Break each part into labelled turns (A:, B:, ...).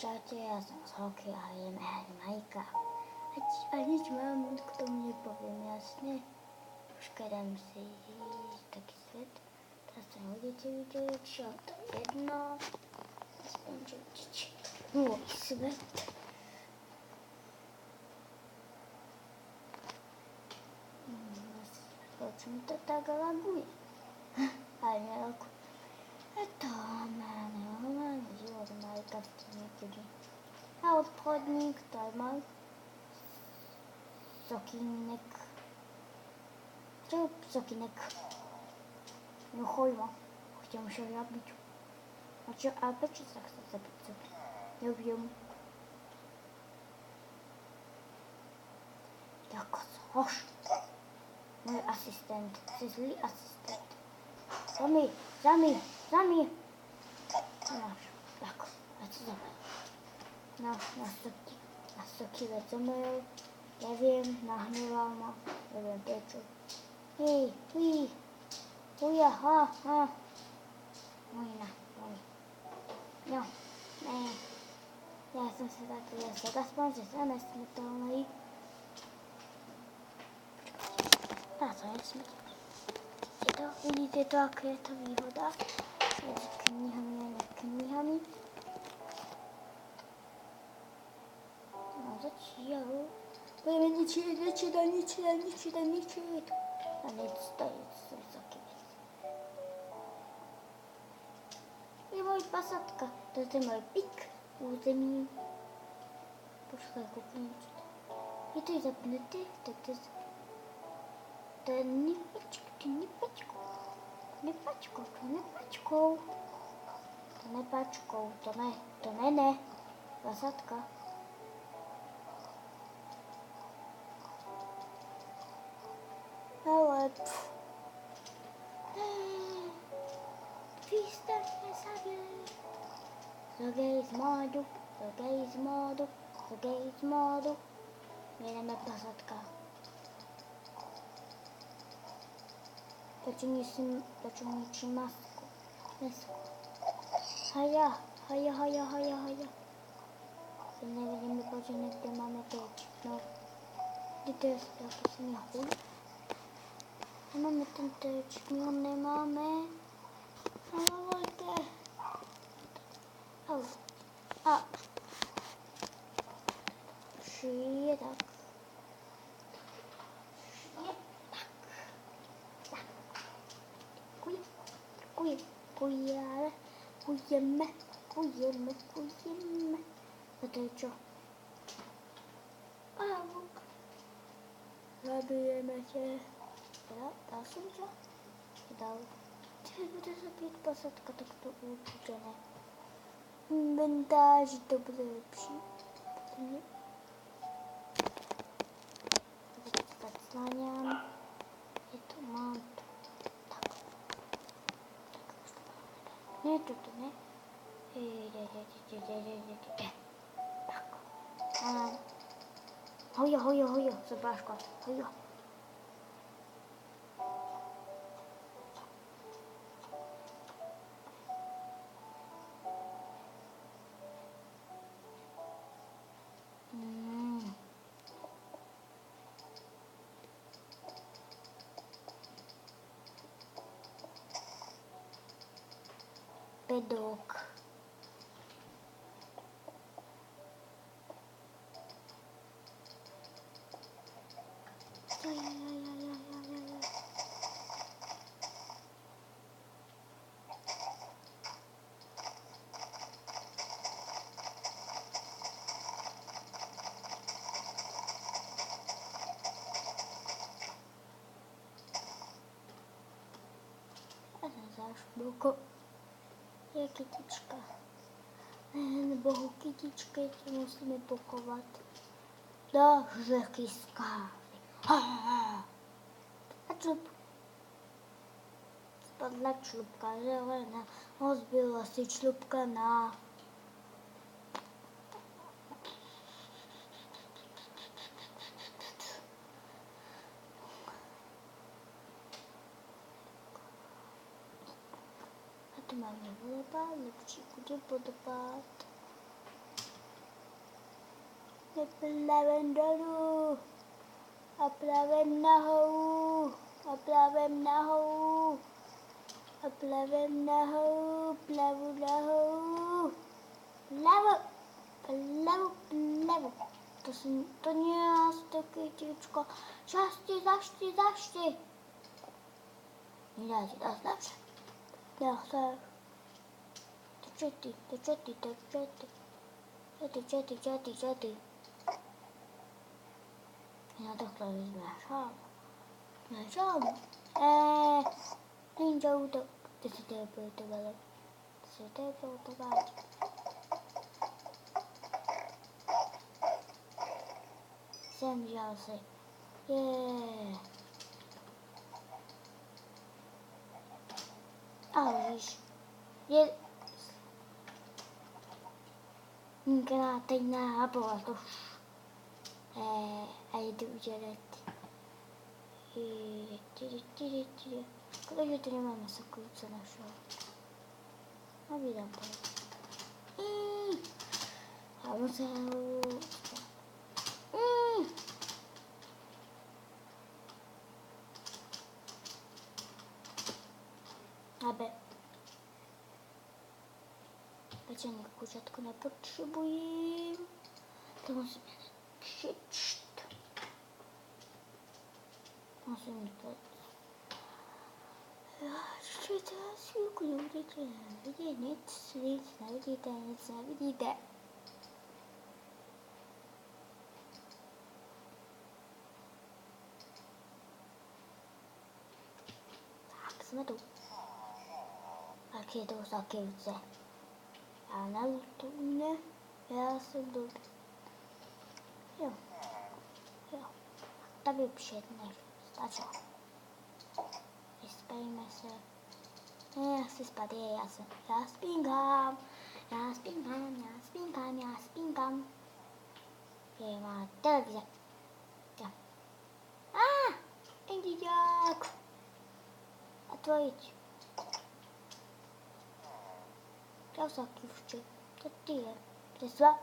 A: Čaute, ja som z Holky a ideme hrať Minecraft. A nič vám k tomu nepoviem, jasne? Počkaj, dám si taký svet. Teraz sa nebudete vidieť, čo to jedno. Aspoň, že vidíte môj svet. Prečo mi to tak laguje? Ale nelaguje. A to máme normálny život v Minecrafte niekedy. A obchodník, to je môj sokínek. Čo sokínek? No chojmo, chcem sa zabiť. A prečo sa chce zabiť? Neviem. Jako hoš. Môj asistent, si zlý asistent. Zami. No, tak, a co zomrel? No, na sokývec zomrel. Neviem, nahneval ma, neviem prečo. Uja, ha. Môj. No, ne. Ja som sa taký jasný, aspoň, že sa nesmrtelný. Dá sa nesmrtelný. Vidíte to, aká je to výhoda medzi knihami a neknihami. No začínajú. Budeme ničiť. A nic stojí, sú vysoký vec. Je môj pasatka. Toto je môj pik v území. Počkaj, kúpim čo to. Je to zapnuté, tak to je zapnuté. To je nepačkou. To ne. Pasatka. Ale výstavne sabie. Zogej z módu. Jedeme pasatka. Prečo ničím masku? Haja. Sa nevedeme počínať, kde máme teč. No, kde to je ako som ja chuj? Nemáme ten teč, my ho nemáme. Halalajte. A. Šiedak. Kujeme. A to je čo? Pavúk. Zabijeme te. Dal som čo? Dal. Keď bude zabíjať pasatka, tak to určite ne. Inventáži to bude lepší. Potom nie. Tak sláňam. Je to mám tu. Tak. Nie, toto ne. Tak. Hojo, sobáško. Hojo. Bedok. A zašblko. Je kytička. Bohu kytičky, to musíme pokovat. Do řeky skávy. A člup. Spadla člupka zelená, rozbila si člupka na. A tu máme vodopád, lepší bude vodopád. Oplavem dolů. Oplavem nahoru. Oplavem nahoru. Oplavem nahoru. Plavu nahoru. Plavu. Plavu, plavu. To nie jest takie dziecko. Zašti. Nie da się das lepsze. Ja chcę. To czety. Ja to chcę zmieszam. Ninja udo. To się teleportowało. Zemřel si. Ahojš. Některá teď nábola to už. A jdu udělat. Škoda, že tu nemáme sokolce našeho. A vydám to. A musel... Aby pečený kuřátko nepotřebuji. To musím přečíst. Musím to... Čtěte chvílku, nebudete vidět nic nevidíte. Tak, jsme tu. Tak je to sakivce. A na to mě, já jsem dobrý. Jo. Tady předně stačilo. Vyspejme se. Ne, já si spát, já spínkám. Je má televize. Jo. Indiák. A tvojič. Čau, sakivče. To ty je. Přesva.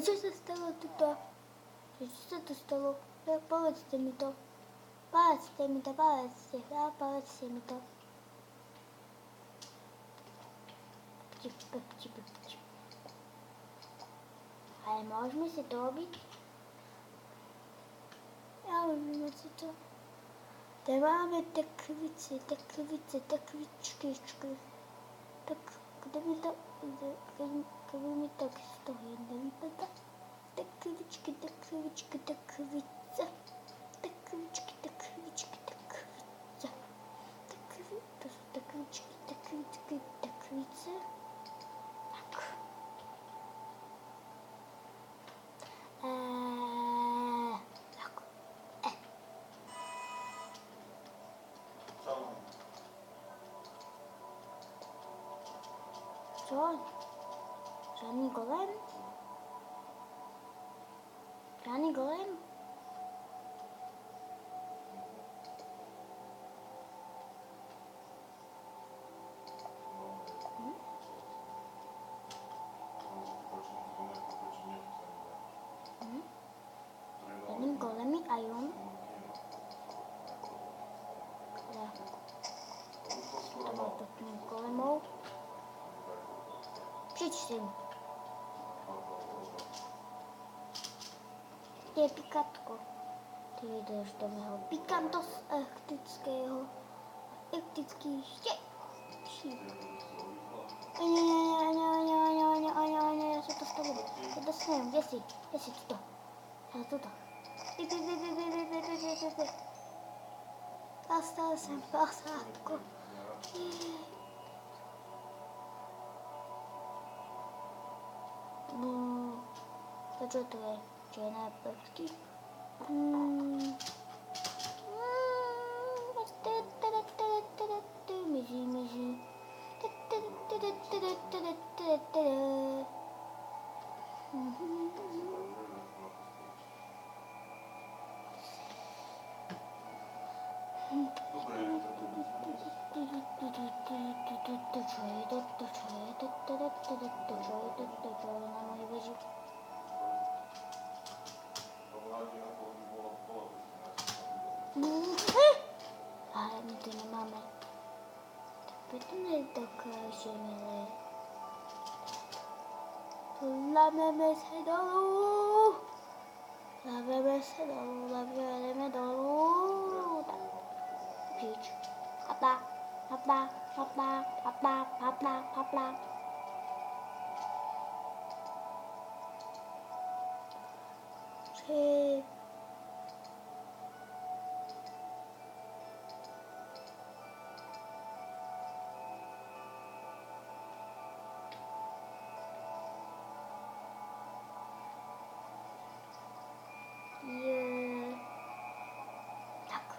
A: Co se stalo tuto? Co se to stalo? Povedzte mi to. Povedzte mi to. Pepči. Ale môžeme si to robiť? Ja môžeme si to. Tady máme takvičky. Tak, kdyby mi tak z toho jedna vypadá. Takvičky. To jsou takvičky. Tak. Co? Žádný golem? Jedním golemy a jon? To bylo pěkný golemou. Přečtím. Je pikatko. Ty jdeš do mého pikantos ektický štěp. Já se to stavím. Já to sním, kde jsi tuto. Já tuto. Dostal jsem posádku. Co to je? Černé prvky. Mizí. Lámeme se dolů. Lámeme se dolů, lámeme dolů. Tak, pryč. Hapla, hapla, hapla, hapla, hapla, hapla. Tři. Tak.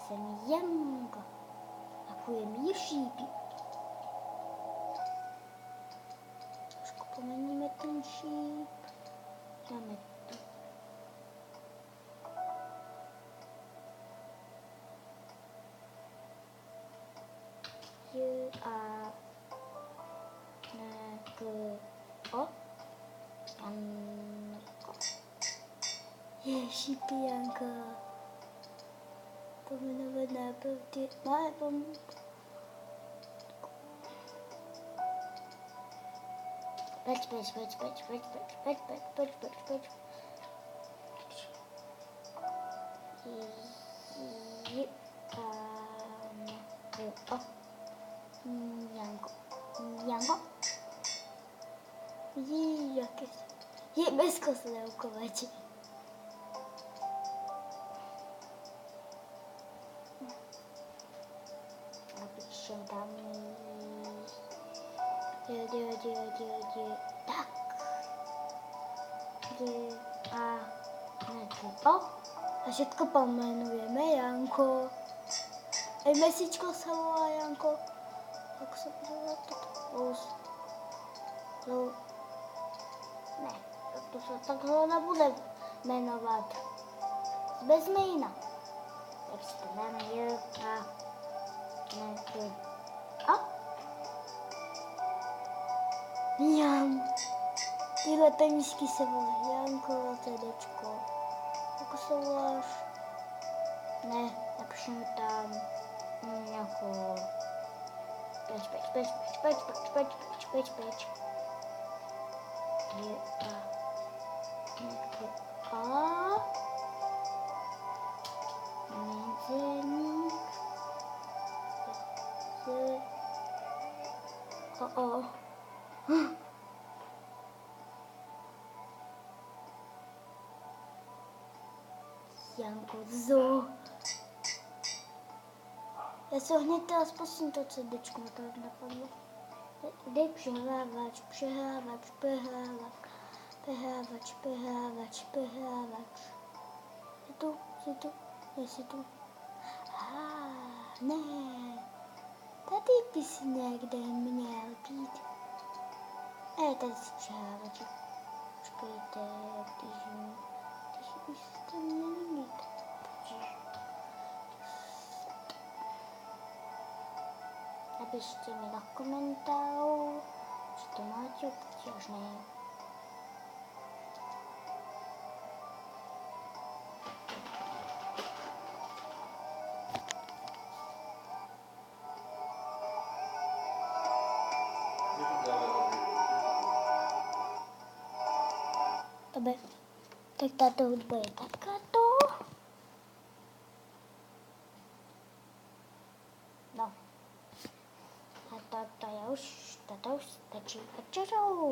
A: Jsem Janka. Akujem ježíby. Trošku pomeníme ten šíp. Dáme tu. A ne k o. Janko. Ježíby Janka. Pomenovat nápravdy. Máme Pryč. Janko. Jaké je bezkostné ukovači. Napíšem tam tak. A všetko pomenujeme Janko. Aj mesičko sa volá Janko. Ako sa volá toto? Ne, to sa takhle nebude jmenovat. Bez jména. Tak si to dáme Jan. Tyhle penízky se volají Janko, CDčko. Ako se voláš? Ne, napíšeme tam nějakou peč. Mezerník. Janko Zo. Já se hned teda spustím to CDčko, na to napadlo. Dej přehrávač. Jsi tu. Ne. Tady bys někde měl být. Tady si přehrávač. Počkejte, když byste měli mít. Napište mi na komentář, že to máte obtížné. Dobře, tak tato hudba je takáto. No. A tato už stačí. A čau.